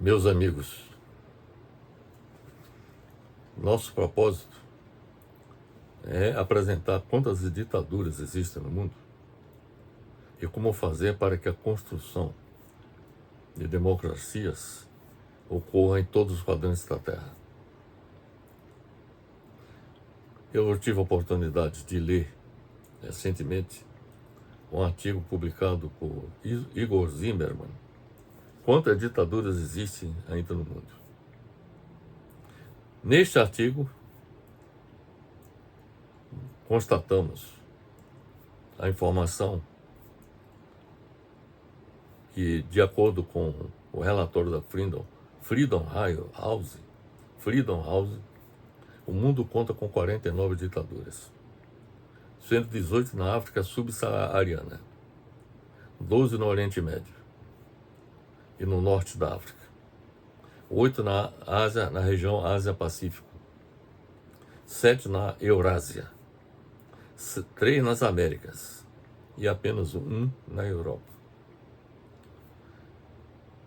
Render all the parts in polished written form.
Meus amigos, nosso propósito é apresentar quantas ditaduras existem no mundo e como fazer para que a construção de democracias ocorra em todos os quadrantes da Terra. Eu tive a oportunidade de ler recentemente um artigo publicado por Igor Zimmermann, quantas ditaduras existem ainda no mundo. Neste artigo, constatamos a informação que, de acordo com o relatório da Freedom House, o mundo conta com 49 ditaduras, sendo 18 na África subsaariana, 12 no Oriente Médio e no norte da África, 8 na Ásia, na região Ásia-Pacífico, 7 na Eurásia, 3 nas Américas e apenas 1 na Europa.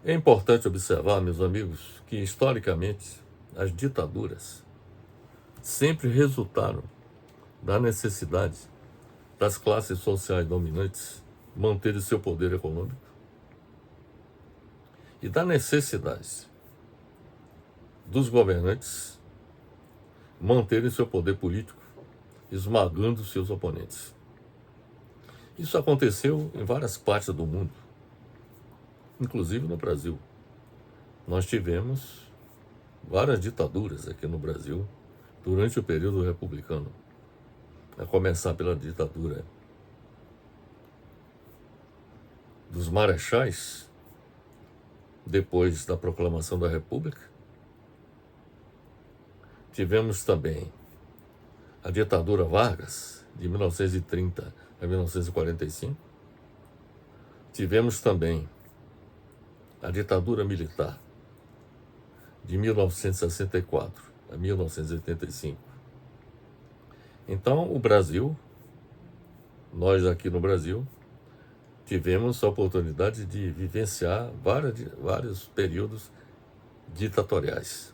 É importante observar, meus amigos, que historicamente as ditaduras sempre resultaram da necessidade das classes sociais dominantes manterem seu poder econômico e da necessidade dos governantes manterem seu poder político, esmagando seus oponentes. Isso aconteceu em várias partes do mundo, inclusive no Brasil. Nós tivemos várias ditaduras aqui no Brasil durante o período republicano, a começar pela ditadura dos marechais, depois da proclamação da República. Tivemos também a ditadura Vargas, de 1930 a 1945. Tivemos também a ditadura militar, de 1964 a 1985. Então, o Brasil, nós aqui no Brasil, tivemos a oportunidade de vivenciar vários períodos ditatoriais.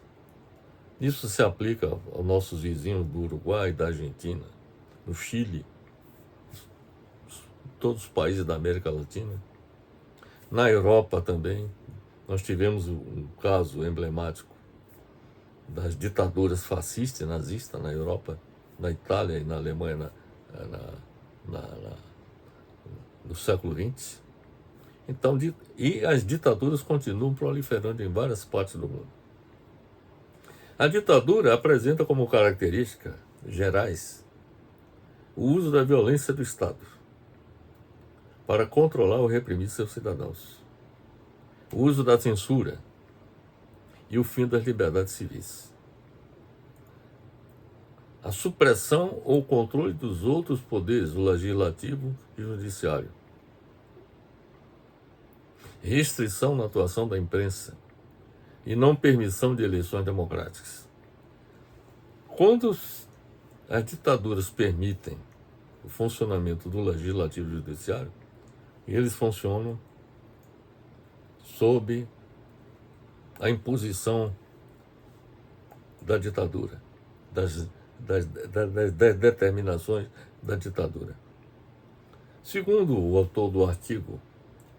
Isso se aplica aos nossos vizinhos do Uruguai, da Argentina, no Chile, todos os países da América Latina. Na Europa também, nós tivemos um caso emblemático das ditaduras fascistas e nazistas na Europa, na Itália e na Alemanha no século XX. Então, e as ditaduras continuam proliferando em várias partes do mundo. A ditadura apresenta como características gerais o uso da violência do Estado para controlar ou reprimir seus cidadãos, o uso da censura e o fim das liberdades civis, a supressão ou controle dos outros poderes, o legislativo e o judiciário, restrição na atuação da imprensa e não permissão de eleições democráticas. Quando as ditaduras permitem o funcionamento do legislativo e do judiciário, eles funcionam sob a imposição da ditadura, das determinações da ditadura. Segundo o autor do artigo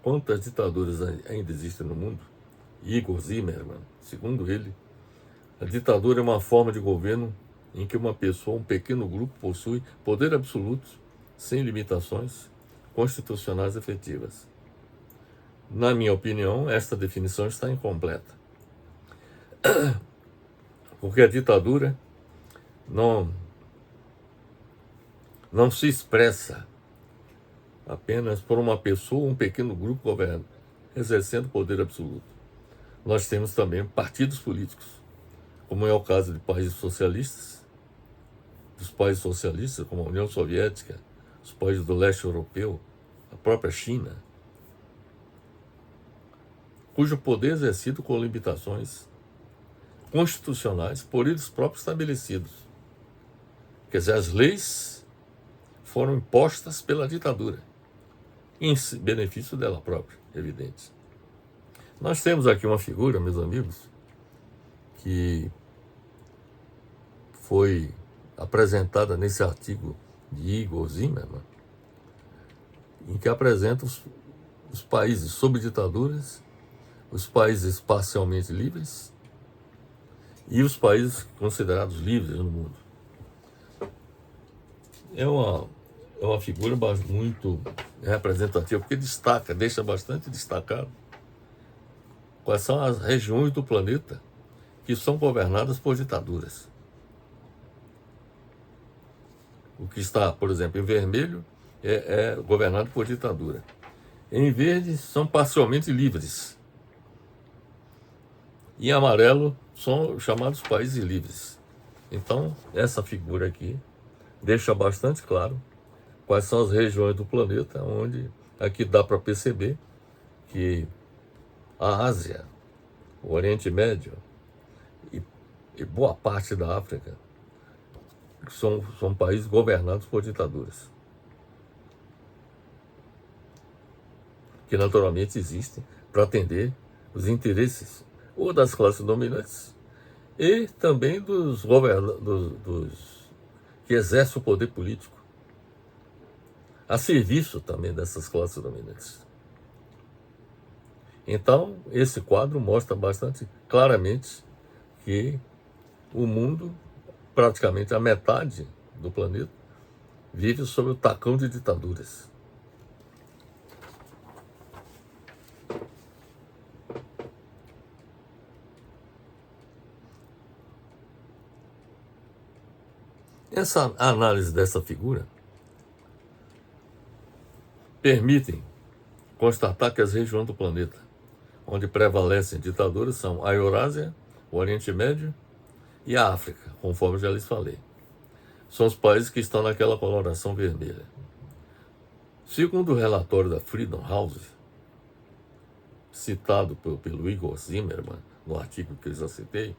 Quantas Ditaduras Ainda Existem no Mundo, Igor Zimmermann, segundo ele, a ditadura é uma forma de governo em que uma pessoa, um pequeno grupo, possui poder absoluto, sem limitações constitucionais efetivas. Na minha opinião, esta definição está incompleta, porque a ditadura não se expressa apenas por uma pessoa, um pequeno grupo governando, exercendo poder absoluto. Nós temos também partidos políticos, como é o caso de países socialistas, dos países socialistas, como a União Soviética, os países do leste europeu, a própria China, cujo poder é exercido com limitações constitucionais por eles próprios estabelecidos. Quer dizer, as leis foram impostas pela ditadura, em benefício dela própria, evidente. Nós temos aqui uma figura, meus amigos, que foi apresentada nesse artigo de Igor Zimmermann, em que apresenta os países sob ditaduras, os países parcialmente livres e os países considerados livres no mundo. É uma figura muito representativa, porque deixa bastante destacado quais são as regiões do planeta que são governadas por ditaduras. O que está, por exemplo, em vermelho é governado por ditadura. Em verde são parcialmente livres. E em amarelo são chamados países livres. Então, essa figura aqui deixa bastante claro quais são as regiões do planeta onde aqui dá para perceber que a Ásia, o Oriente Médio e boa parte da África são países governados por ditaduras, que naturalmente existem para atender os interesses ou das classes dominantes e também dos que exercem o poder político, a serviço também dessas classes dominantes. Então, esse quadro mostra bastante claramente que o mundo, praticamente a metade do planeta, vive sob o tacão de ditaduras. Essa análise dessa figura permite constatar que as regiões do planeta onde prevalecem ditaduras são a Eurásia, o Oriente Médio e a África, conforme já lhes falei. São os países que estão naquela coloração vermelha. Segundo o relatório da Freedom House, citado pelo Igor Zimmermann no artigo que eu já citei,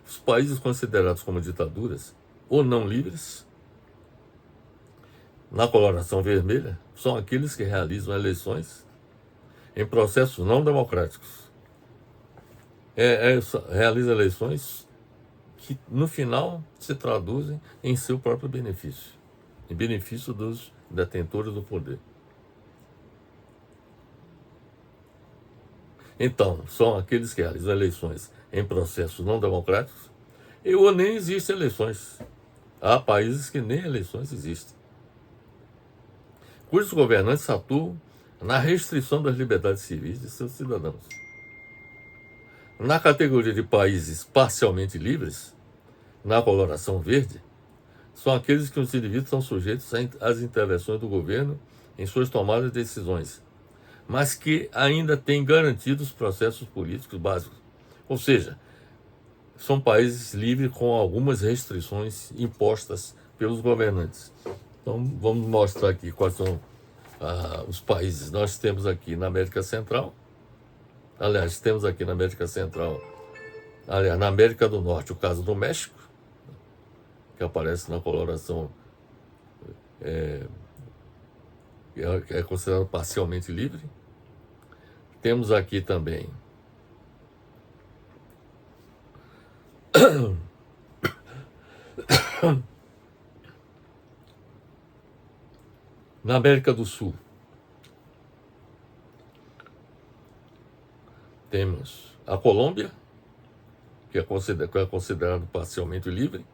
os países considerados como ditaduras ou não livres, na coloração vermelha, são aqueles que realizam eleições em processos não democráticos. Realizam eleições que, no final, se traduzem em seu próprio benefício, em benefício dos detentores do poder. Então, são aqueles que realizam eleições em processos não democráticos ou nem existem eleições. Há países que nem eleições existem, cujos governantes atuam na restrição das liberdades civis de seus cidadãos. Na categoria de países parcialmente livres, na coloração verde, são aqueles que os indivíduos são sujeitos às intervenções do governo em suas tomadas de decisões, mas que ainda têm garantidos processos políticos básicos. Ou seja, são países livres com algumas restrições impostas pelos governantes. Então, vamos mostrar aqui quais são os países. Nós temos aqui na América Central, temos aqui na América Central, na América do Norte, o caso do México, que aparece na coloração, é considerado parcialmente livre. Temos aqui também na América do Sul, temos a Colômbia, que é considerado parcialmente livre,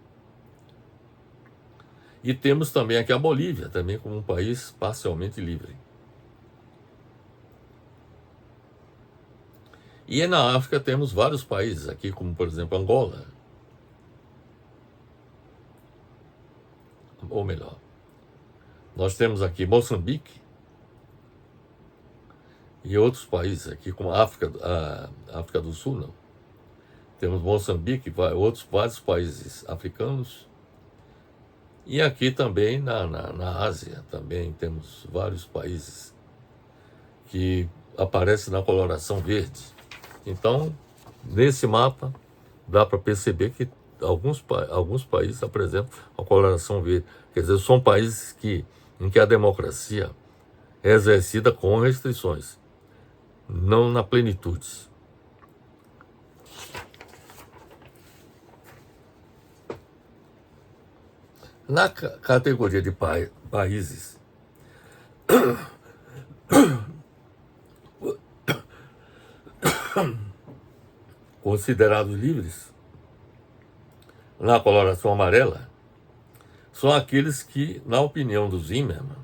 e temos também aqui a Bolívia, também como um país parcialmente livre. E na África temos vários países aqui, como por exemplo Angola, ou melhor, nós temos aqui Moçambique e outros países aqui, como a África do Sul, não. Temos Moçambique, vários países africanos. E aqui também na Ásia, também temos vários países que aparecem na coloração verde. Então, nesse mapa, dá para perceber que alguns países apresentam a coloração verde. Quer dizer, são países em que a democracia é exercida com restrições, não na plenitude. Na categoria de países considerados livres, na coloração amarela, são aqueles que, na opinião do Zimmermann,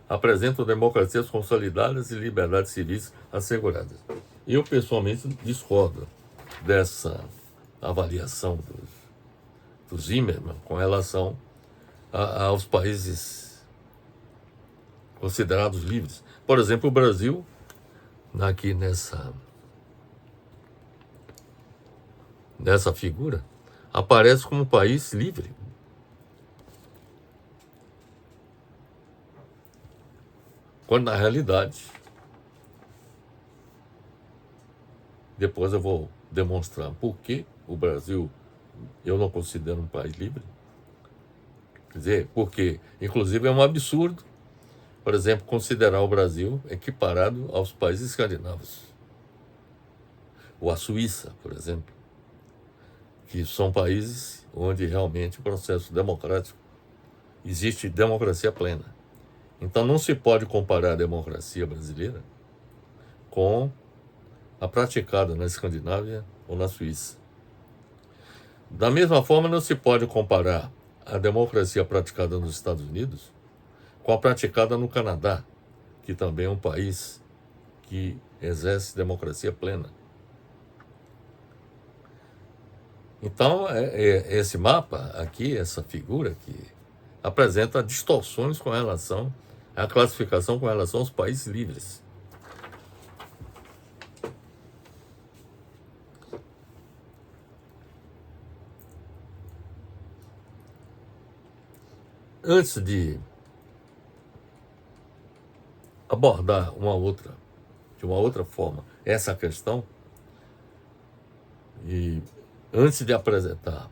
apresentam democracias consolidadas e liberdades civis asseguradas. Eu, pessoalmente, discordo dessa avaliação do Zimmermann com relação aos países considerados livres. Por exemplo, o Brasil, aqui nessa figura, aparece como um país livre. Quando, na realidade, depois eu vou demonstrar por que o Brasil eu não considero um país livre. Quer dizer, porque, inclusive, é um absurdo, por exemplo, considerar o Brasil equiparado aos países escandinavos. Ou a Suíça, por exemplo, que são países onde realmente o processo democrático existe democracia plena. Então não se pode comparar a democracia brasileira com a praticada na Escandinávia ou na Suíça. Da mesma forma, não se pode comparar a democracia praticada nos Estados Unidos com a praticada no Canadá, que também é um país que exerce democracia plena. Então, esse mapa aqui, essa figura aqui, apresenta distorções com relação à classificação com relação aos países livres. Antes de abordar de uma outra forma, essa questão, e antes de apresentar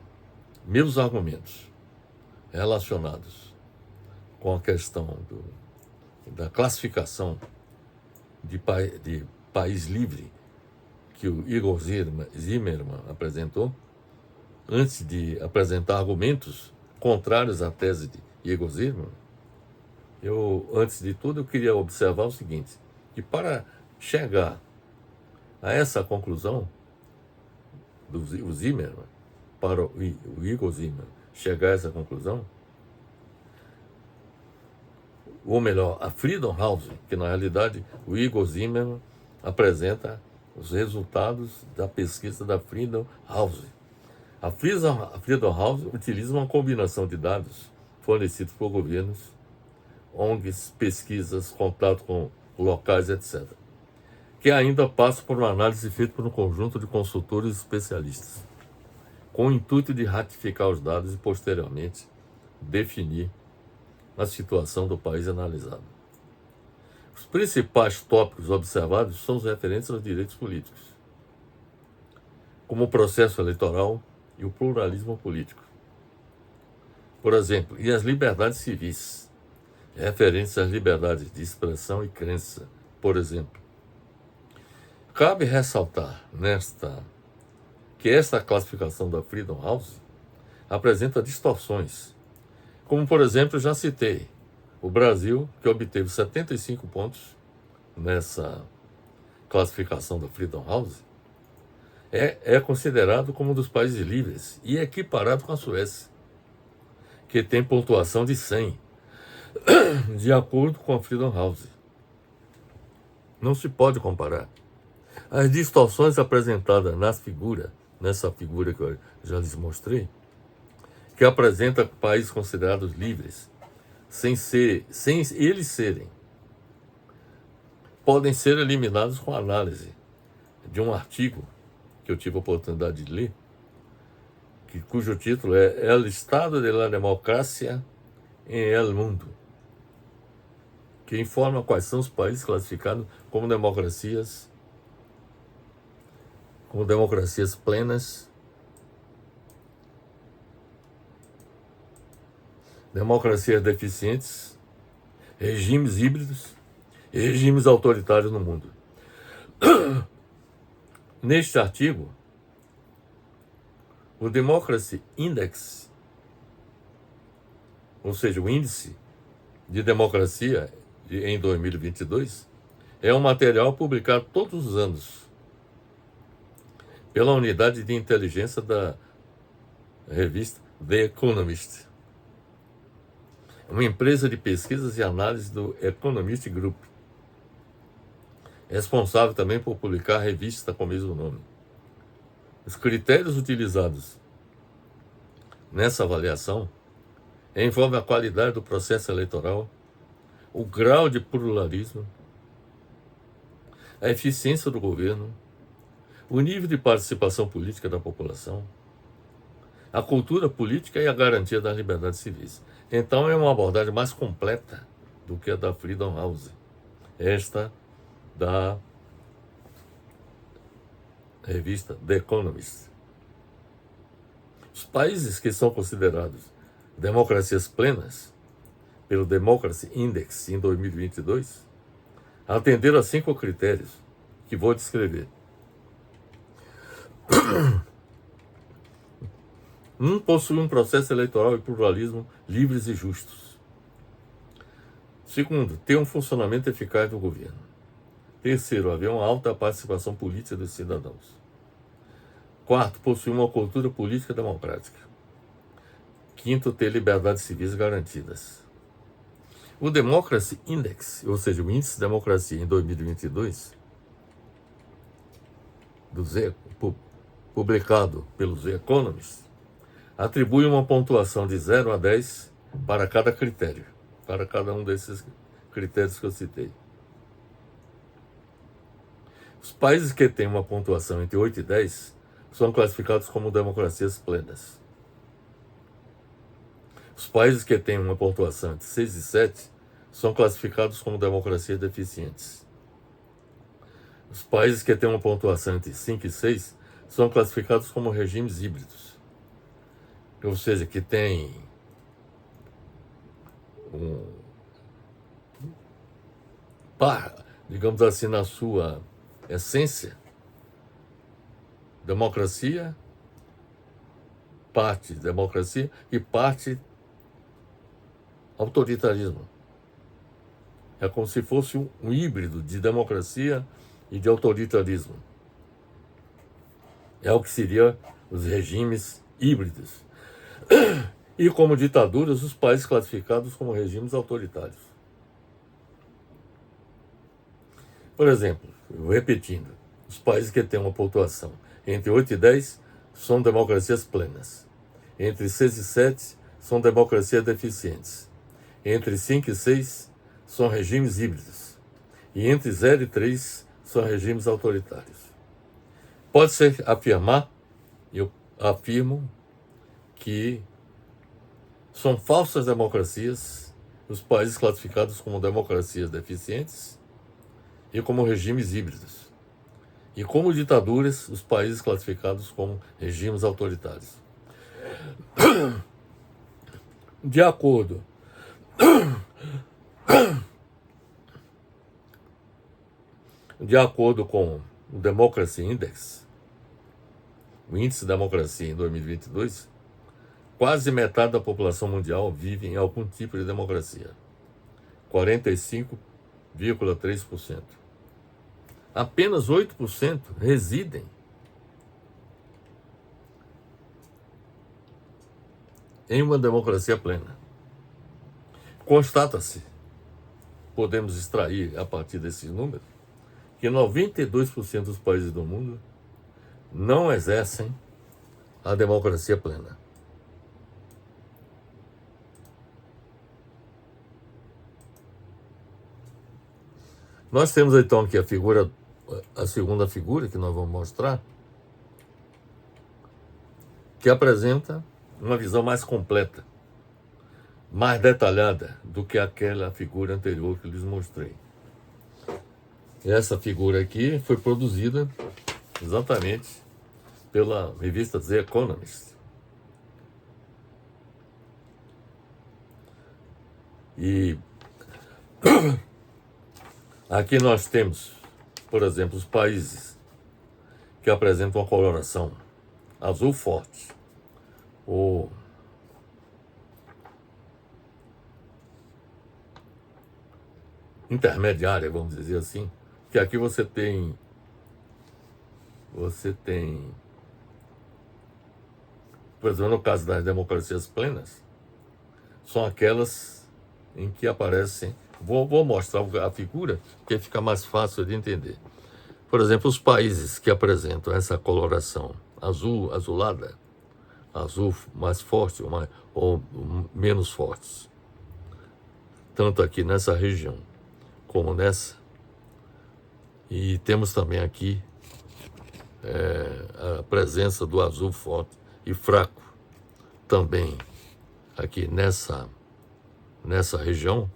meus argumentos relacionados com a questão da classificação de país livre que o Igor Zimmermann apresentou, antes de apresentar argumentos contrários à tese de Igor Zimmermann, antes de tudo, eu queria observar o seguinte, que para chegar a essa conclusão do Zimmermann, para o Igor Zimmermann chegar a essa conclusão, ou melhor, a Freedom House, que na realidade o Igor Zimmermann apresenta os resultados da pesquisa da Freedom House. A Freedom House utiliza uma combinação de dados fornecidos por governos, ONGs, pesquisas, contato com locais, etc., que ainda passa por uma análise feita por um conjunto de consultores especialistas, com o intuito de ratificar os dados e, posteriormente, definir a situação do país analisado. Os principais tópicos observados são os referentes aos direitos políticos, como o processo eleitoral e o pluralismo político. Por exemplo, e as liberdades civis, referentes às liberdades de expressão e crença, por exemplo. Cabe ressaltar que esta classificação da Freedom House apresenta distorções, como, por exemplo, já citei, o Brasil, que obteve 75 pontos nessa classificação da Freedom House, é considerado como um dos países livres e equiparado com a Suécia, que tem pontuação de 100, de acordo com a Freedom House. Não se pode comparar. As distorções apresentadas nessa figura que eu já lhes mostrei, que apresenta países considerados livres, sem eles serem, podem ser eliminados com análise de um artigo que eu tive a oportunidade de ler, cujo título é El Estado de la Democracia en el Mundo, que informa quais são os países classificados como democracias plenas, democracias deficientes, regimes híbridos e regimes autoritários no mundo. Neste artigo, o Democracy Index ou seja, o índice de democracia em 2022, é um material publicado todos os anos pela unidade de inteligência da revista The Economist, uma empresa de pesquisas e análise do Economist Group, responsável também por publicar a revista com o mesmo nome. Os critérios utilizados nessa avaliação envolvem a qualidade do processo eleitoral, o grau de pluralismo, a eficiência do governo, o nível de participação política da população, a cultura política e a garantia das liberdades civis. Então é uma abordagem mais completa do que a da Freedom House, esta da revista The Economist. Os países que são considerados democracias plenas pelo Democracy Index em 2022 atenderam a 5 critérios que vou descrever. 1. Possui um processo eleitoral e pluralismo livres e justos. 2. Ter um funcionamento eficaz do governo. 3. Haver uma alta participação política dos cidadãos. 4. Possuir uma cultura política democrática. 5. Ter liberdades civis garantidas. O Democracy Index, ou seja, o Índice de Democracia em 2022, publicado pelo The Economist, atribui uma pontuação de 0 a 10 para cada critério, para cada um desses critérios que eu citei. Os países que têm uma pontuação entre 8 e 10 são classificados como democracias plenas. Os países que têm uma pontuação entre 6 e 7 são classificados como democracias deficientes. Os países que têm uma pontuação entre 5 e 6 são classificados como regimes híbridos. Ou seja, que tem digamos assim, na sua essência, democracia, parte democracia e parte autoritarismo. É como se fosse um híbrido de democracia e de autoritarismo. É o que seria os regimes híbridos. E como ditaduras, os países classificados como regimes autoritários. Por exemplo, repetindo, os países que têm uma pontuação entre 8 e 10 são democracias plenas. Entre 6 e 7 são democracias deficientes. Entre 5 e 6 são regimes híbridos. E entre 0 e 3 são regimes autoritários. Pode-se afirmar, eu afirmo, que são falsas democracias os países classificados como democracias deficientes e como regimes híbridos. E como ditaduras, os países classificados como regimes autoritários. De acordo com o Democracy Index, o Índice de Democracia em 2022, quase metade da população mundial vive em algum tipo de democracia, 45,3%. Apenas 8% residem em uma democracia plena. Constata-se, podemos extrair a partir desses números, que 92% dos países do mundo não exercem a democracia plena. Nós temos então aqui a segunda figura que nós vamos mostrar, que apresenta uma visão mais completa, mais detalhada do que aquela figura anterior que lhes mostrei. Essa figura aqui foi produzida exatamente pela revista The Economist. E aqui nós temos, por exemplo, os países que apresentam uma coloração azul forte ou intermediária, vamos dizer assim, que aqui você tem, por exemplo, no caso das democracias plenas, são aquelas em que aparecem, vou mostrar a figura, que fica mais fácil de entender. Por exemplo, os países que apresentam essa coloração azul, azulada, azul mais forte ou menos fortes, tanto aqui nessa região como nessa. E temos também aqui a presença do azul forte e fraco também aqui nessa região.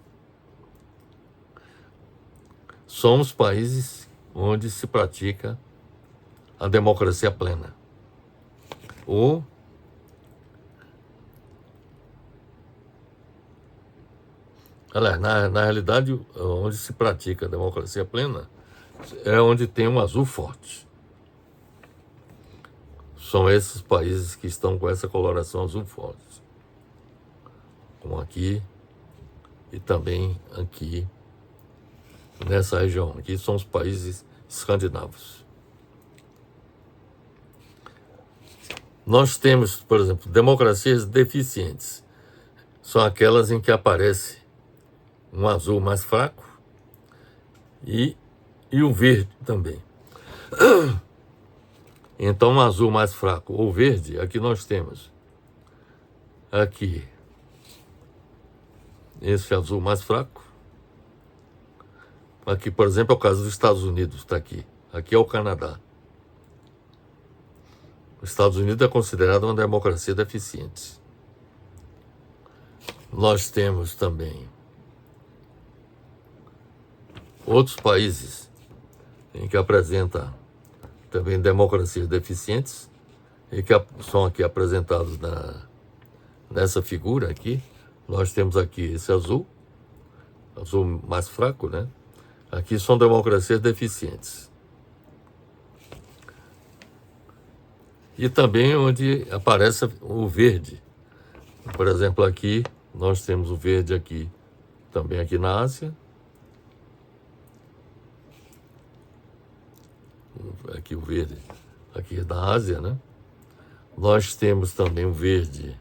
São os países onde se pratica a democracia plena. Na realidade, onde se pratica a democracia plena é onde tem um azul forte. São esses países que estão com essa coloração azul forte. Como aqui e também aqui nessa região. Aqui são os países escandinavos. Nós temos, por exemplo, democracias deficientes. São aquelas em que aparece um azul mais fraco e o verde também. Então, um azul mais fraco ou verde, aqui nós temos aqui esse azul mais fraco. Aqui, por exemplo, é o caso dos Estados Unidos, está aqui. Aqui é o Canadá. Os Estados Unidos é considerado uma democracia deficiente. Nós temos também outros países em que apresenta também democracias deficientes e que são aqui apresentados nessa figura aqui. Nós temos aqui esse azul mais fraco, né? Aqui são democracias deficientes. E também onde aparece o verde. Por exemplo, aqui nós temos o verde aqui, também aqui na Ásia. Aqui o verde, aqui da Ásia, né? Nós temos também o verde.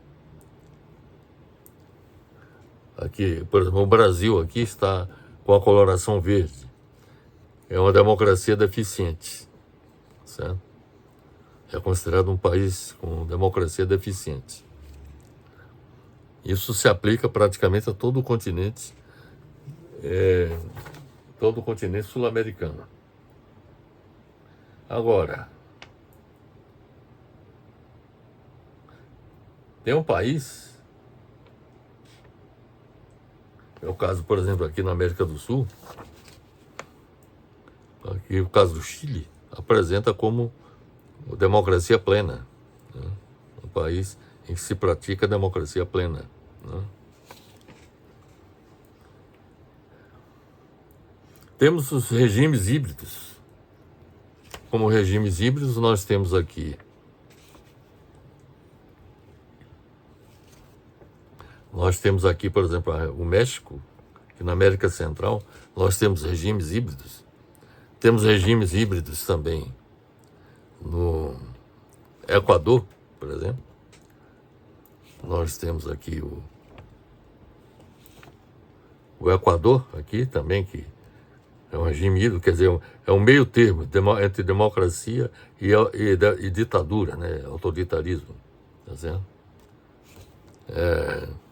Aqui, por exemplo, o Brasil aqui está com a coloração verde. É uma democracia deficiente, certo? É considerado um país com democracia deficiente. Isso se aplica praticamente a todo o continente, sul-americano. Agora, tem um país, é o caso, por exemplo, aqui na América do Sul, aqui o caso do Chile, apresenta como democracia plena, né? Um país em que se pratica a democracia plena, né? Temos os regimes híbridos. Como regimes híbridos, nós temos aqui por exemplo, o México, que na América Central nós temos regimes híbridos. Temos regimes híbridos também no Equador, por exemplo. Nós temos aqui o Equador, aqui também, que é um regime híbrido, quer dizer, é um meio termo entre democracia e ditadura, né? Autoritarismo, tá certo?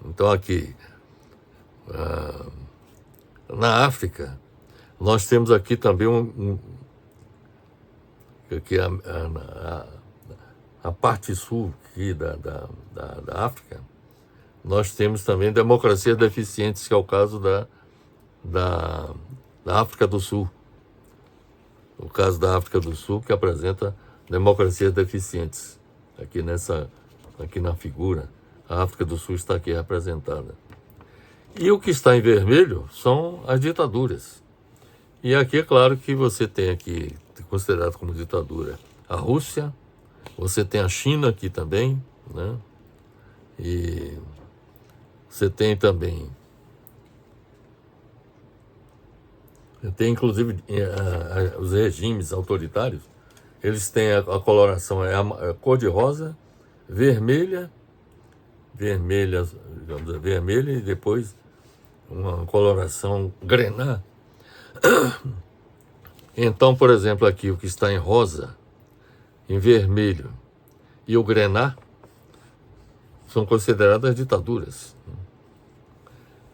Então aqui, na África, nós temos aqui também aqui a parte sul aqui da África, nós temos também democracias deficientes, que é o caso da África do Sul. O caso da África do Sul, que apresenta democracias deficientes. Aqui na figura, a África do Sul está aqui representada. E o que está em vermelho são as ditaduras. E aqui é claro que você tem aqui, considerado como ditadura, a Rússia, você tem a China aqui também, né? E você tem também Tem inclusive os regimes autoritários, eles têm a coloração cor de rosa, vermelha, digamos, vermelha e depois uma coloração grená. Então, por exemplo, aqui o que está em rosa, em vermelho e o grená são consideradas ditaduras.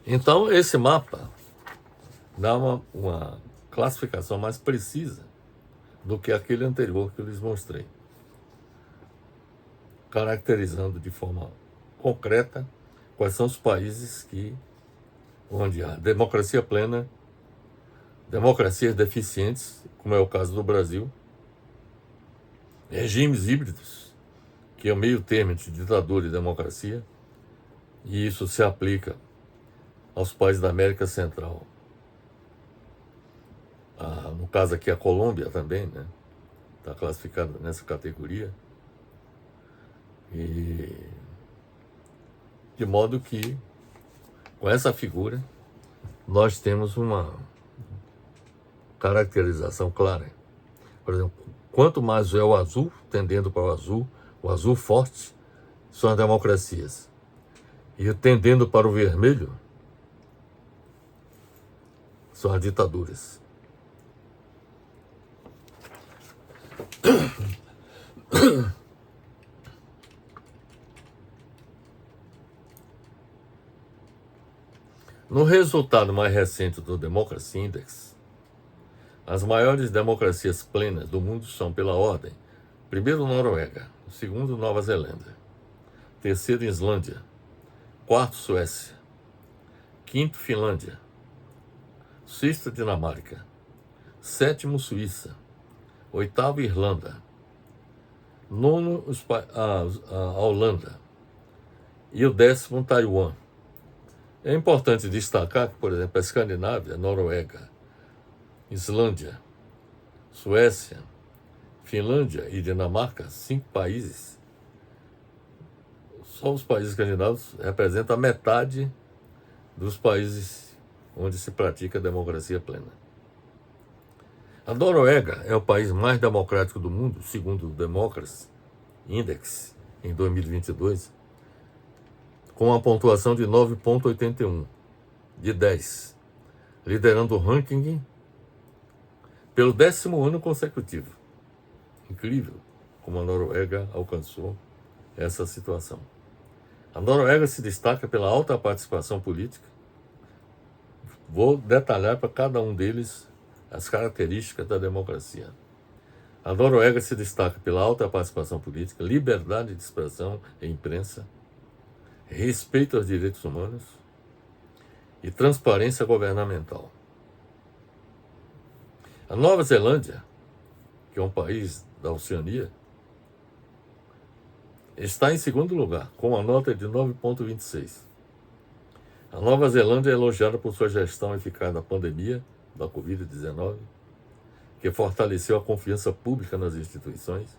Então, esse mapa dá uma classificação mais precisa do que aquele anterior que eu lhes mostrei, caracterizando de forma concreta quais são os países onde há democracia plena, democracias deficientes, como é o caso do Brasil, regimes híbridos, que é o meio termo entre ditadura e democracia, e isso se aplica aos países da América Central. No caso aqui a Colômbia também, né? Está classificada nessa categoria. E de modo que, com essa figura, nós temos uma caracterização clara. Por exemplo, quanto mais é o azul, tendendo para o azul forte, são as democracias. E tendendo para o vermelho, são as ditaduras. No resultado mais recente do Democracy Index, as maiores democracias plenas do mundo são, pela ordem: primeiro, Noruega; segundo, Nova Zelândia; terceiro, Islândia; quarto, Suécia; quinto, Finlândia; sexto, Dinamarca; sétimo, Suíça; oitavo, Irlanda; nono, a Holanda; e o 10º, Taiwan. É importante destacar que, por exemplo, a Escandinávia, Noruega, Islândia, Suécia, Finlândia e Dinamarca, 5 países, só os países escandinavos representam a metade dos países onde se pratica a democracia plena. A Noruega é o país mais democrático do mundo, segundo o Democracy Index, em 2022, com uma pontuação de 9,81 de 10, liderando o ranking pelo 10º ano consecutivo. Incrível como a Noruega alcançou essa situação. A Noruega se destaca pela alta participação política. Vou detalhar para cada um deles as características da democracia. A Noruega se destaca pela alta participação política, liberdade de expressão e imprensa, respeito aos direitos humanos e transparência governamental. A Nova Zelândia, que é um país da Oceania, está em segundo lugar, com uma nota de 9,26. A Nova Zelândia é elogiada por sua gestão eficaz da pandemia da Covid-19, que fortaleceu a confiança pública nas instituições,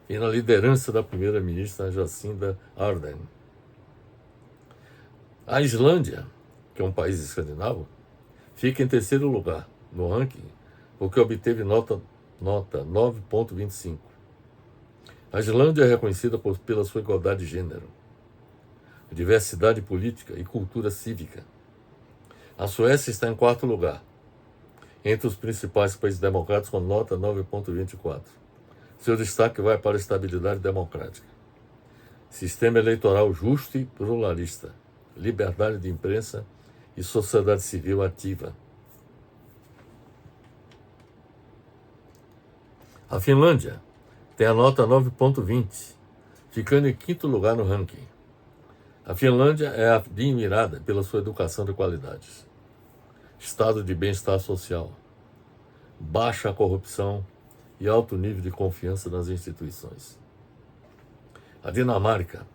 e na liderança da primeira-ministra Jacinda Ardern. A Islândia, que é um país escandinavo, fica em terceiro lugar no ranking, porque obteve nota 9,25. A Islândia é reconhecida pela sua igualdade de gênero, diversidade política e cultura cívica. A Suécia está em quarto lugar, entre os principais países democráticos, com nota 9,24. Seu destaque vai para a estabilidade democrática, sistema eleitoral justo e pluralista, liberdade de imprensa e sociedade civil ativa. A Finlândia tem a nota 9,20, ficando em quinto lugar no ranking. A Finlândia é admirada pela sua educação de qualidade, estado de bem-estar social, baixa corrupção e alto nível de confiança nas instituições. A Dinamarca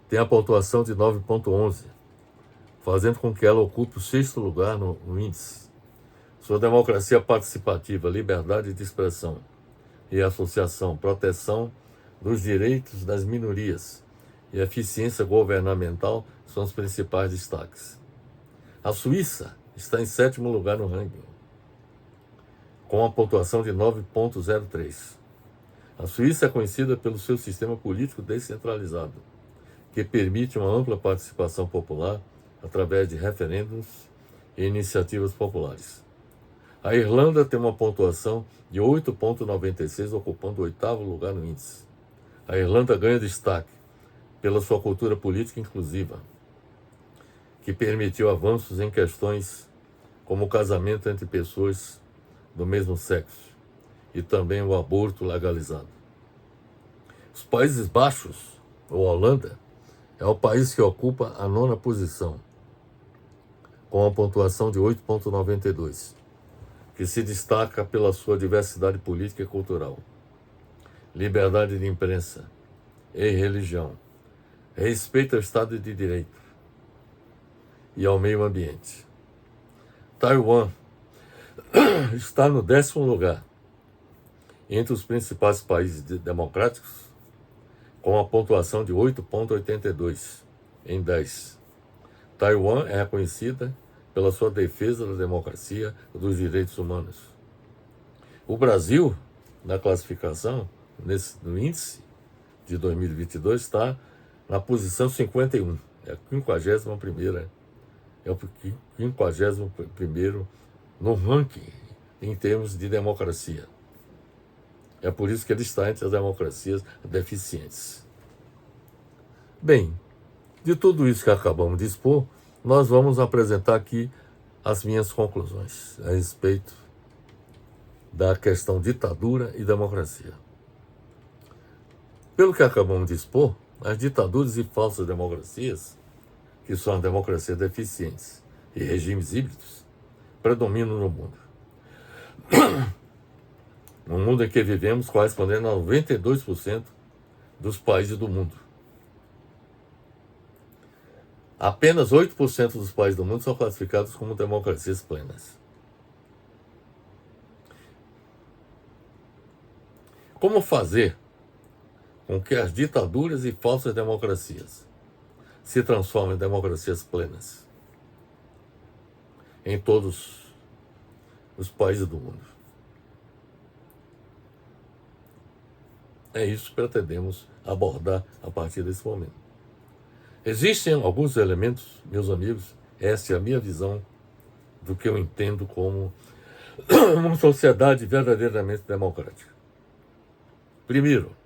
tem a pontuação de 9,11, fazendo com que ela ocupe o 6º lugar no índice. Sua democracia participativa, liberdade de expressão e associação, proteção dos direitos das minorias e eficiência governamental são os principais destaques. A Suíça está em 7º lugar no ranking, com uma pontuação de 9,03. A Suíça é conhecida pelo seu sistema político descentralizado, que permite uma ampla participação popular através de referendos e iniciativas populares. A Irlanda tem uma pontuação de 8,96, ocupando o 8º lugar no índice. A Irlanda ganha destaque pela sua cultura política inclusiva, que permitiu avanços em questões como o casamento entre pessoas do mesmo sexo e também o aborto legalizado. Os Países Baixos, ou Holanda, é o país que ocupa a 9ª posição, com uma pontuação de 8,92, que se destaca pela sua diversidade política e cultural, liberdade de imprensa e religião, respeito ao Estado de Direito e ao meio ambiente. Taiwan está no 10º lugar entre os principais países democráticos, com a pontuação de 8,82 em 10. Taiwan é reconhecida pela sua defesa da democracia e dos direitos humanos. O Brasil, na classificação, no índice de 2022, está na posição 51. É a 51ª, é o 51º no ranking em termos de democracia. É por isso que ele está entre as democracias deficientes. Bem, de tudo isso que acabamos de expor, nós vamos apresentar aqui as minhas conclusões a respeito da questão ditadura e democracia. Pelo que acabamos de expor, as ditaduras e falsas democracias, que são as democracias deficientes e regimes híbridos, predominam no mundo. No mundo em que vivemos, correspondendo a 92% dos países do mundo. Apenas 8% dos países do mundo são classificados como democracias plenas. Como fazer com que as ditaduras e falsas democracias se transformem em democracias plenas em todos os países do mundo? É isso que pretendemos abordar a partir desse momento. Existem alguns elementos, meus amigos, essa é a minha visão do que eu entendo como uma sociedade verdadeiramente democrática. Primeiro,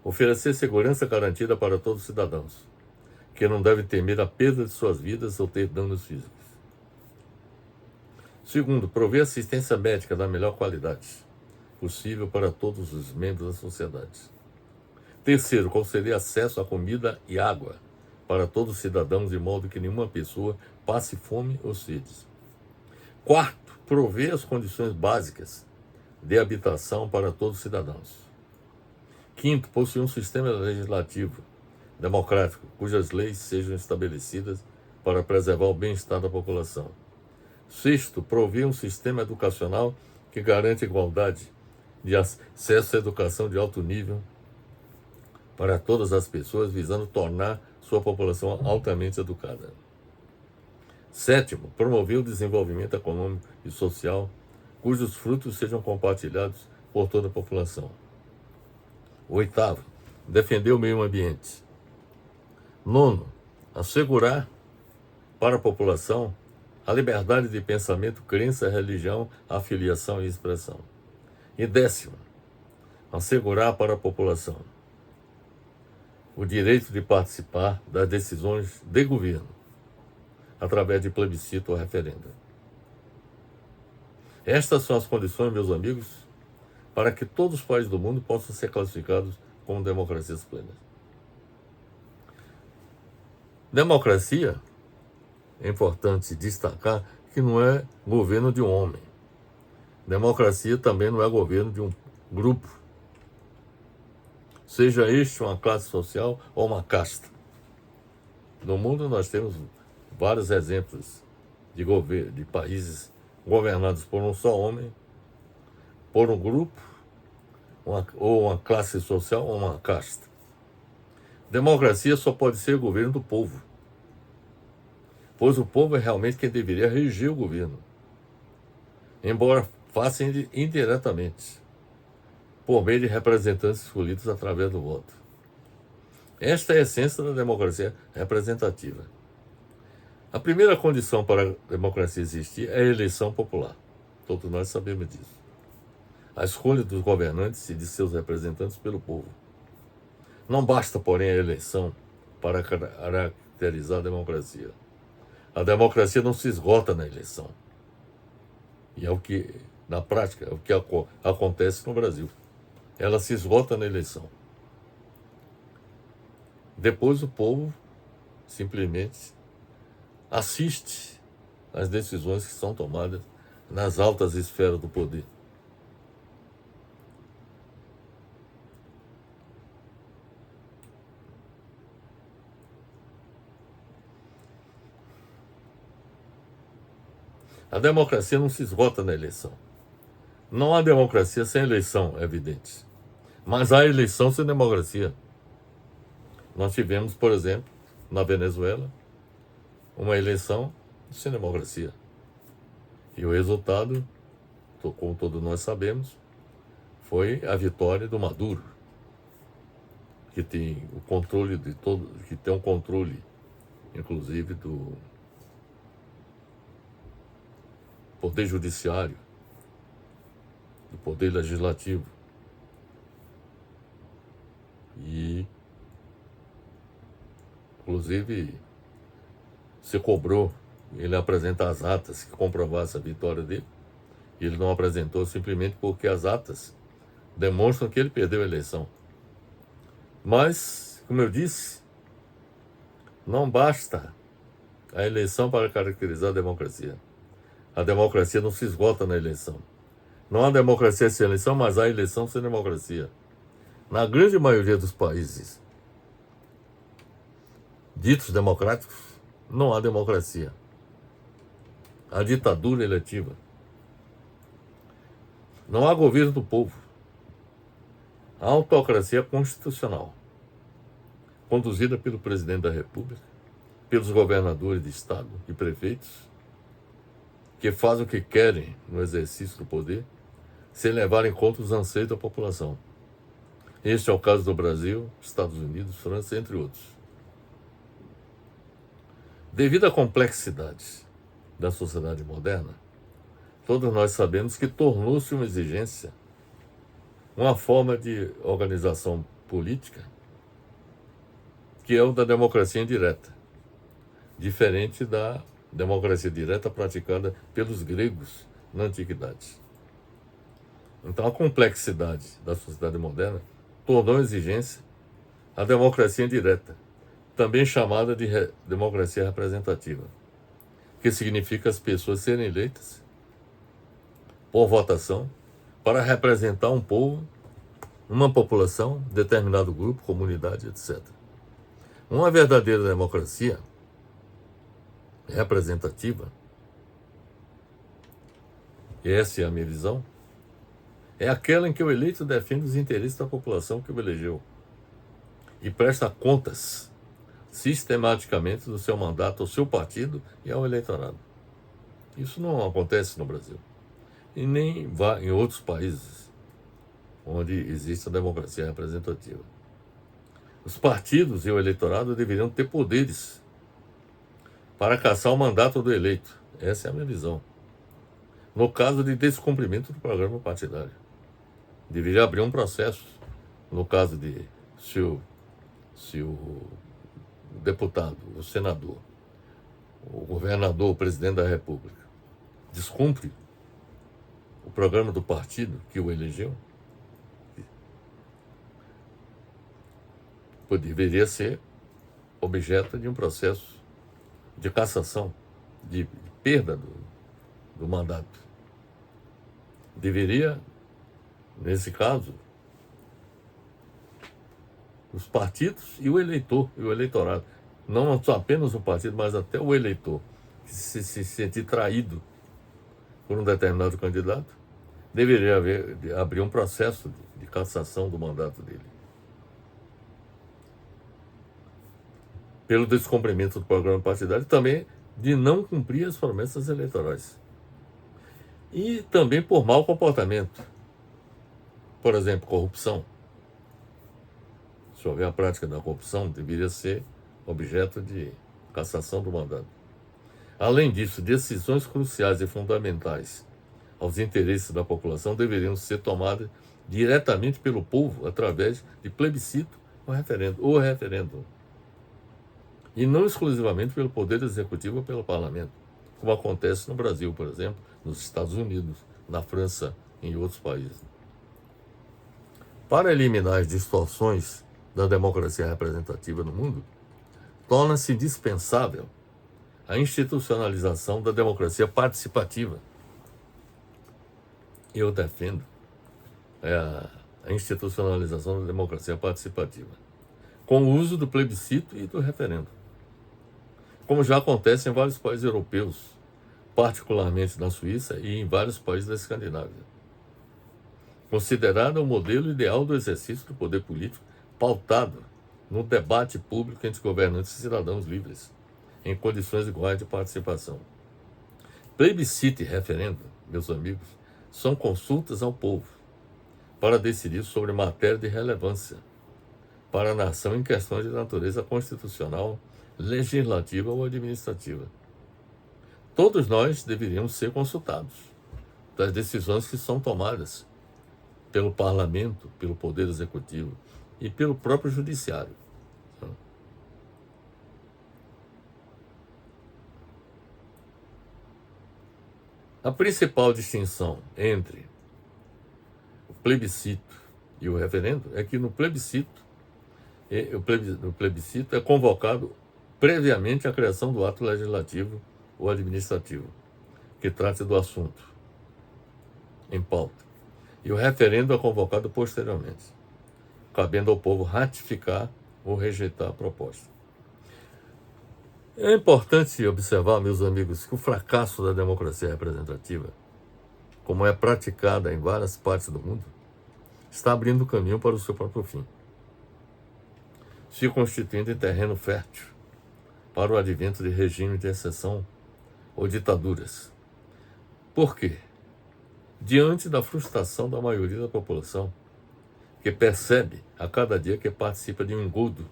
oferecer segurança garantida para todos os cidadãos, que não devem temer a perda de suas vidas ou ter danos físicos. Segundo, prover assistência médica da melhor qualidade possível para todos os membros da sociedade. Terceiro, conceder acesso à comida e água para todos os cidadãos, de modo que nenhuma pessoa passe fome ou sede. Quarto, prover as condições básicas de habitação para todos os cidadãos. Quinto, possuir um sistema legislativo democrático, cujas leis sejam estabelecidas para preservar o bem-estar da população. Sexto, prover um sistema educacional que garante igualdade de acesso à educação de alto nível para todas as pessoas, visando tornar sua população altamente educada. Sétimo, promover o desenvolvimento econômico e social, cujos frutos sejam compartilhados por toda a população. Oitavo, defender o meio ambiente. Nono, assegurar para a população a liberdade de pensamento, crença, religião, afiliação e expressão. E décimo, assegurar para a população o direito de participar das decisões de governo, através de plebiscito ou referendo. Estas são as condições, meus amigos, para que todos os países do mundo possam ser classificados como democracias plenas. Democracia, é importante destacar que não é governo de um homem. Democracia também não é governo de um grupo, seja este uma classe social ou uma casta. No mundo nós temos vários exemplos de países governados por um só homem, por um grupo, ou uma classe social ou uma casta. Democracia só pode ser governo do povo, pois o povo é realmente quem deveria reger o governo, embora faça indiretamente, por meio de representantes escolhidos através do voto. Esta é a essência da democracia representativa. A primeira condição para a democracia existir é a eleição popular. Todos nós sabemos disso. A escolha dos governantes e de seus representantes pelo povo. Não basta, porém, a eleição para caracterizar a democracia. A democracia não se esgota na eleição. E é o que, na prática, é o que acontece no Brasil. Ela se esgota na eleição. Depois o povo simplesmente assiste às decisões que são tomadas nas altas esferas do poder. A democracia não se esgota na eleição. Não há democracia sem eleição, é evidente. Mas há eleição sem democracia. Nós tivemos, por exemplo, na Venezuela, uma eleição sem democracia. E o resultado, como todos nós sabemos, foi a vitória do Maduro, que tem o controle de todo, que tem um controle, inclusive, do poder judiciário, do poder legislativo. E, inclusive, se cobrou ele apresentar as atas que comprovassem a vitória dele. E ele não apresentou simplesmente porque as atas demonstram que ele perdeu a eleição. Mas, como eu disse, não basta a eleição para caracterizar a democracia. A democracia não se esgota na eleição. Não há democracia sem eleição, mas há eleição sem democracia. Na grande maioria dos países ditos democráticos, não há democracia. Há ditadura eletiva. Não há governo do povo. Há autocracia constitucional, conduzida pelo presidente da República, pelos governadores de estado e prefeitos, que fazem o que querem no exercício do poder, sem levar em conta os anseios da população. Este é o caso do Brasil, Estados Unidos, França, entre outros. Devido à complexidade da sociedade moderna, todos nós sabemos que tornou-se uma exigência, uma forma de organização política, que é o da democracia indireta, diferente da democracia direta praticada pelos gregos na antiguidade. Então, a complexidade da sociedade moderna tornou exigência a democracia indireta, também chamada de democracia representativa, que significa as pessoas serem eleitas por votação para representar um povo, uma população, determinado grupo, comunidade, etc. Uma verdadeira democracia representativa, e essa é a minha visão, é aquela em que o eleito defende os interesses da população que o elegeu e presta contas sistematicamente do seu mandato ao seu partido e ao eleitorado. Isso não acontece no Brasil e nem em outros países onde existe a democracia representativa. Os partidos e o eleitorado deveriam ter poderes para caçar o mandato do eleito. Essa é a minha visão. No caso de descumprimento do programa partidário, deveria abrir um processo. No caso de se o deputado, o senador, o governador, o presidente da República descumpre o programa do partido que o elegeu, deveria ser objeto de um processo de cassação, de perda do mandato. Deveria, nesse caso, os partidos e o eleitor, e o eleitorado, não só apenas o partido, mas até o eleitor, que se sentir traído por um determinado candidato, deveria abrir um processo de cassação do mandato dele. Pelo descumprimento do programa partidário, também de não cumprir as promessas eleitorais. E também por mau comportamento. Por exemplo, corrupção. Se houver a prática da corrupção, deveria ser objeto de cassação do mandato. Além disso, decisões cruciais e fundamentais aos interesses da população deveriam ser tomadas diretamente pelo povo através de plebiscito ou referendo, e não exclusivamente pelo Poder Executivo ou pelo Parlamento, como acontece no Brasil, por exemplo, nos Estados Unidos, na França e em outros países. Para eliminar as distorções da democracia representativa no mundo, torna-se indispensável a institucionalização da democracia participativa. Eu defendo a institucionalização da democracia participativa, com o uso do plebiscito e do referendo, como já acontece em vários países europeus, particularmente na Suíça e em vários países da Escandinávia. Considerado o modelo ideal do exercício do poder político pautado no debate público entre governantes e cidadãos livres, em condições iguais de participação. Plebiscito e referendo, meus amigos, são consultas ao povo para decidir sobre matéria de relevância para a nação em questões de natureza constitucional, legislativa ou administrativa. Todos nós deveríamos ser consultados das decisões que são tomadas pelo Parlamento, pelo Poder Executivo e pelo próprio Judiciário. A principal distinção entre o plebiscito e o referendo é que no plebiscito é convocado previamente a criação do ato legislativo ou administrativo que trate do assunto em pauta. E o referendo é convocado posteriormente, cabendo ao povo ratificar ou rejeitar a proposta. É importante observar, meus amigos, que o fracasso da democracia representativa, como é praticada em várias partes do mundo, está abrindo caminho para o seu próprio fim, se constituindo em terreno fértil para o advento de regimes de exceção ou ditaduras. Por quê? Diante da frustração da maioria da população, que percebe a cada dia que participa de um engodo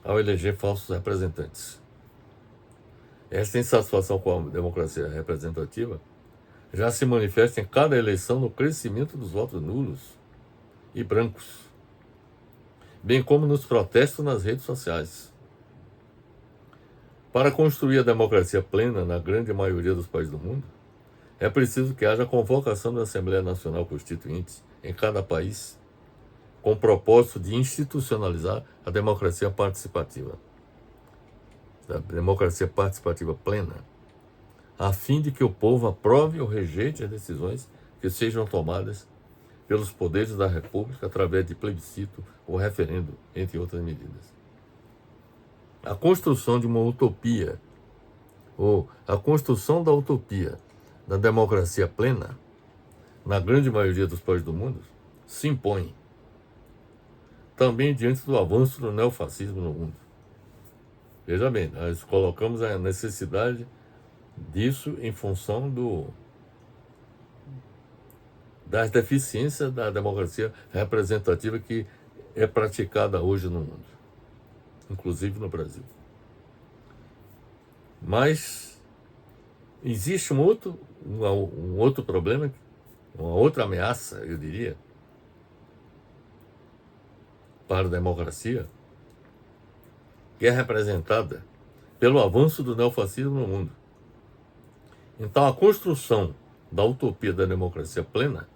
ao eleger falsos representantes. Esta insatisfação com a democracia representativa já se manifesta em cada eleição no crescimento dos votos nulos e brancos, bem como nos protestos nas redes sociais. Para construir a democracia plena na grande maioria dos países do mundo, é preciso que haja convocação da Assembleia Nacional Constituinte em cada país, com o propósito de institucionalizar a democracia participativa, a democracia participativa plena, a fim de que o povo aprove ou rejeite as decisões que sejam tomadas pelos poderes da República através de plebiscito ou referendo, entre outras medidas. A construção de uma utopia, ou a construção da utopia da democracia plena, na grande maioria dos países do mundo, se impõe também diante do avanço do neofascismo no mundo. Veja bem, nós colocamos a necessidade disso em função das deficiências da democracia representativa que é praticada hoje no mundo, inclusive no Brasil. Mas existe um outro problema, uma outra ameaça, eu diria, para a democracia, que é representada pelo avanço do neofascismo no mundo. Então, a construção da utopia da democracia plena,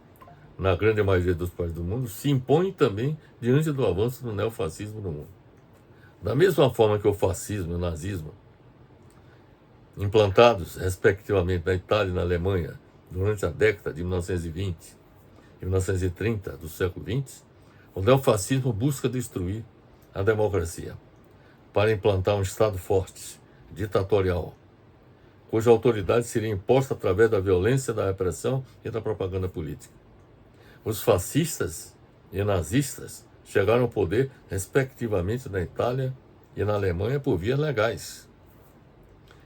na grande maioria dos países do mundo, se impõe também diante do avanço do neofascismo no mundo. Da mesma forma que o fascismo e o nazismo, implantados, respectivamente, na Itália e na Alemanha, durante a década de 1920 e 1930 do século XX, o neofascismo busca destruir a democracia para implantar um Estado forte, ditatorial, cuja autoridade seria imposta através da violência, da repressão e da propaganda política. Os fascistas e nazistas chegaram ao poder, respectivamente, na Itália e na Alemanha por vias legais,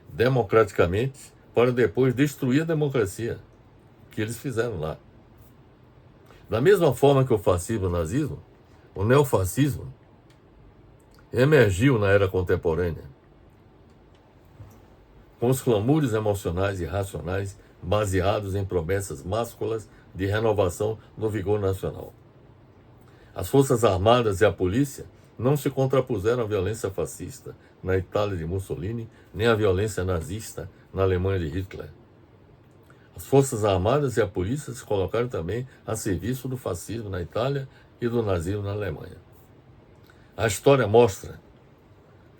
democraticamente para depois destruir a democracia, que eles fizeram lá. Da mesma forma que o fascismo e o nazismo, o neofascismo emergiu na era contemporânea, com os clamores emocionais e racionais baseados em promessas másculas de renovação do vigor nacional. As Forças Armadas e a polícia não se contrapuseram à violência fascista na Itália de Mussolini, nem à violência nazista na Alemanha de Hitler. As Forças Armadas e a polícia se colocaram também a serviço do fascismo na Itália e do nazismo na Alemanha. A história mostra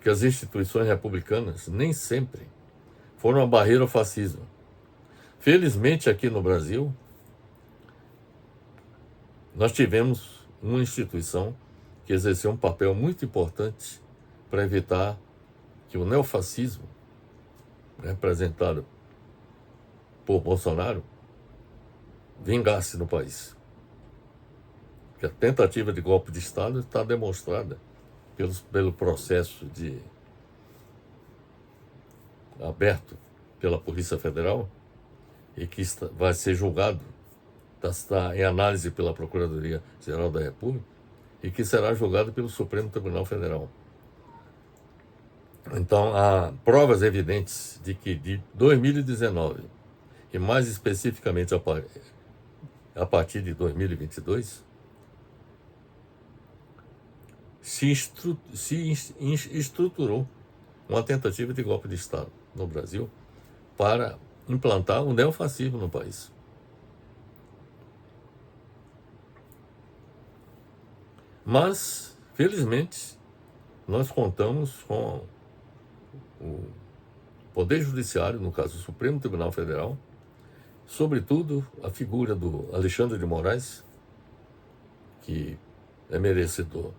que as instituições republicanas nem sempre foram uma barreira ao fascismo. Felizmente, aqui no Brasil, nós tivemos uma instituição que exerceu um papel muito importante para evitar que o neofascismo, representado por Bolsonaro, vingasse no país. Que a tentativa de golpe de Estado está demonstrada pelo processo aberto pela Polícia Federal e que vai ser julgado, está em análise pela Procuradoria-Geral da República e que será julgado pelo Supremo Tribunal Federal. Então, há provas evidentes de que de 2019, e mais especificamente a partir de 2022, se estruturou uma tentativa de golpe de Estado no Brasil para implantar o neofascismo no país. Mas, felizmente, nós contamos com o Poder Judiciário, no caso o Supremo Tribunal Federal, sobretudo a figura do Alexandre de Moraes, que é merecedor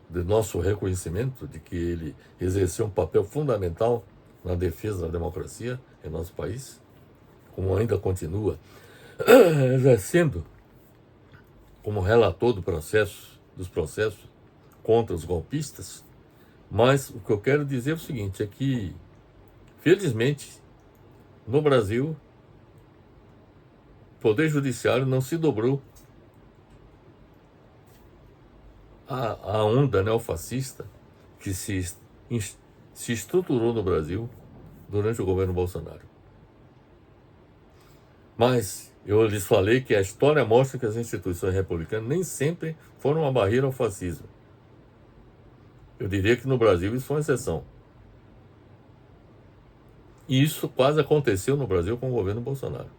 do nosso reconhecimento de que ele exerceu um papel fundamental na defesa da democracia em nosso país, como ainda continua exercendo como relator dos processos contra os golpistas. Mas o que eu quero dizer é o seguinte, é que, felizmente, no Brasil, o Poder Judiciário não se dobrou à onda neofascista que se estruturou no Brasil durante o governo Bolsonaro. Mas eu lhes falei que a história mostra que as instituições republicanas nem sempre foram uma barreira ao fascismo. Eu diria que no Brasil isso foi uma exceção. E isso quase aconteceu no Brasil com o governo Bolsonaro.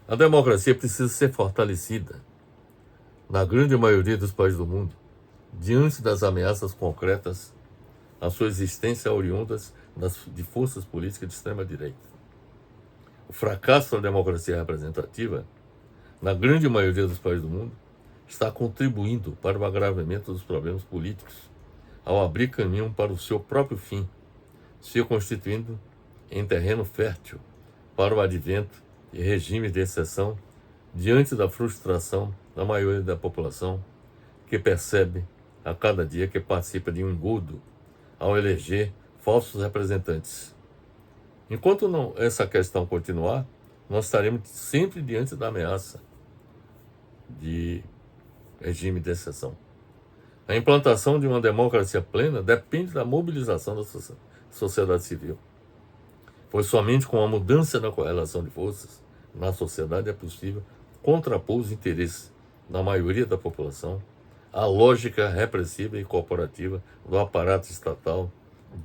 A democracia precisa ser fortalecida na grande maioria dos países do mundo, diante das ameaças concretas à sua existência oriundas de forças políticas de extrema-direita. O fracasso da democracia representativa, na grande maioria dos países do mundo, está contribuindo para o agravamento dos problemas políticos, ao abrir caminho para o seu próprio fim, se constituindo em terreno fértil para o advento de regimes de exceção diante da frustração da maioria da população, que percebe a cada dia que participa de um engodo ao eleger falsos representantes. Enquanto essa questão continuar, nós estaremos sempre diante da ameaça de regime de exceção. A implantação de uma democracia plena depende da mobilização da sociedade civil, pois somente com a mudança na correlação de forças na sociedade é possível contrapor os interesses da maioria da população à lógica repressiva e corporativa do aparato estatal,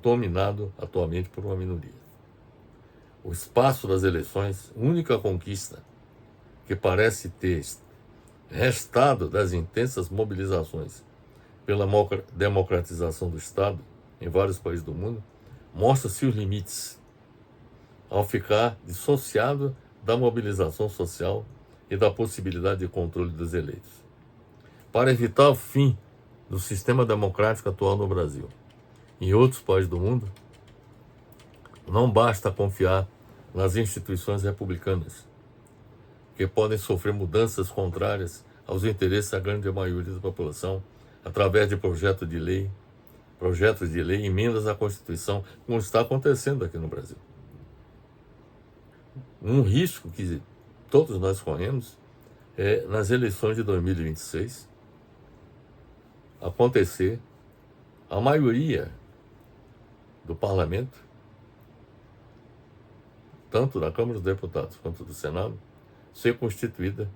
dominado atualmente por uma minoria. O espaço das eleições, única conquista que parece ter restado das intensas mobilizações pela democratização do Estado em vários países do mundo, mostra seus limites ao ficar dissociado da mobilização social e da possibilidade de controle dos eleitos. Para evitar o fim do sistema democrático atual no Brasil e em outros países do mundo, não basta confiar nas instituições republicanas, que podem sofrer mudanças contrárias aos interesses da grande maioria da população através de projetos de lei projetos de lei, emendas à Constituição, como está acontecendo aqui no Brasil. Um risco que todos nós corremos é, nas eleições de 2026, acontecer a maioria do parlamento, tanto da Câmara dos Deputados quanto do Senado, ser constituída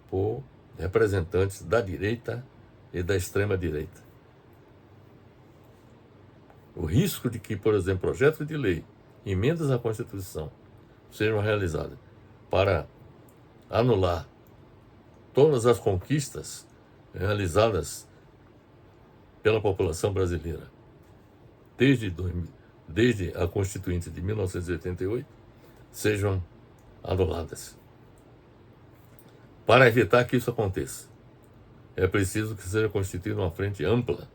por representantes da direita e da extrema-direita. O risco de que, por exemplo, projetos de lei, emendas à Constituição, sejam realizadas para anular todas as conquistas realizadas pela população brasileira desde a Constituinte de 1988, sejam anuladas. Para evitar que isso aconteça, é preciso que seja constituída uma frente ampla,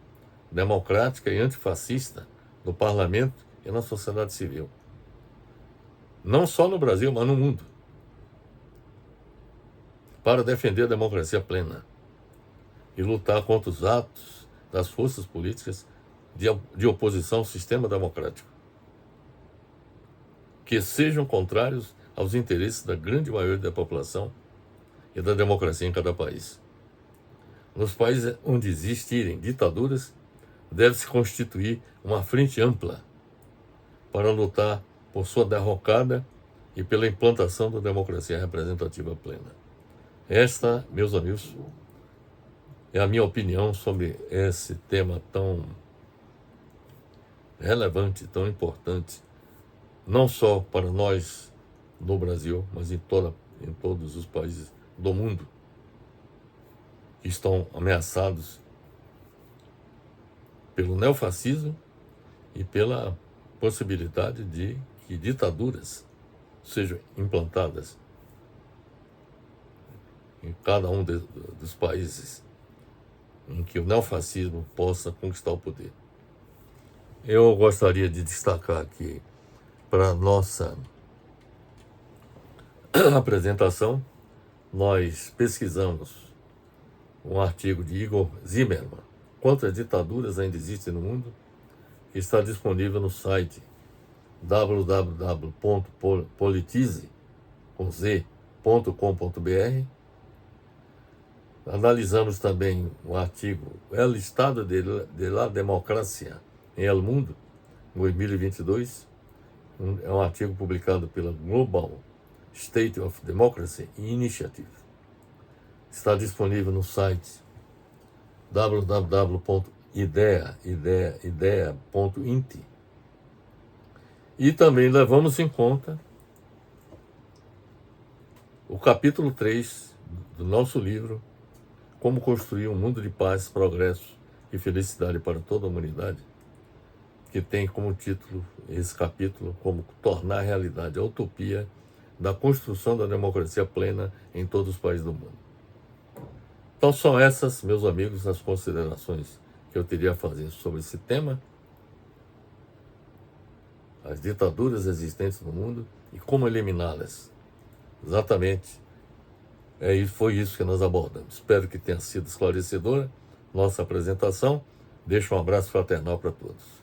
democrática e antifascista no parlamento e na sociedade civil. Não só no Brasil, mas no mundo. Para defender a democracia plena e lutar contra os atos das forças políticas de oposição ao sistema democrático, que sejam contrários aos interesses da grande maioria da população e da democracia em cada país. Nos países onde existirem ditaduras, deve-se constituir uma frente ampla para lutar por sua derrocada e pela implantação da democracia representativa plena. Esta, meus amigos, é a minha opinião sobre esse tema tão relevante, tão importante, não só para nós no Brasil, mas em todos os países do mundo que estão ameaçados pelo neofascismo e pela possibilidade de que ditaduras sejam implantadas em cada um dos países em que o neofascismo possa conquistar o poder. Eu gostaria de destacar aqui para a nossa apresentação, nós pesquisamos um artigo de Igor Zimmermann, Quantas Ditaduras Ainda Existem no Mundo, que está disponível no site www.politize.com.br. Analisamos também o artigo El Estado de la Democracia em El Mundo, 2022. É um artigo publicado pela Global State of Democracy Initiative. Está disponível no site www.idea.int. E também levamos em conta o capítulo 3 do nosso livro, Como Construir um Mundo de Paz, Progresso e Felicidade para Toda a Humanidade, que tem como título esse capítulo, como tornar realidade a utopia da construção da democracia plena em todos os países do mundo. Então são essas, meus amigos, as considerações que eu teria a fazer sobre esse tema, as ditaduras existentes no mundo e como eliminá-las. Exatamente, foi isso que nós abordamos. Espero que tenha sido esclarecedora nossa apresentação. Deixo um abraço fraternal para todos.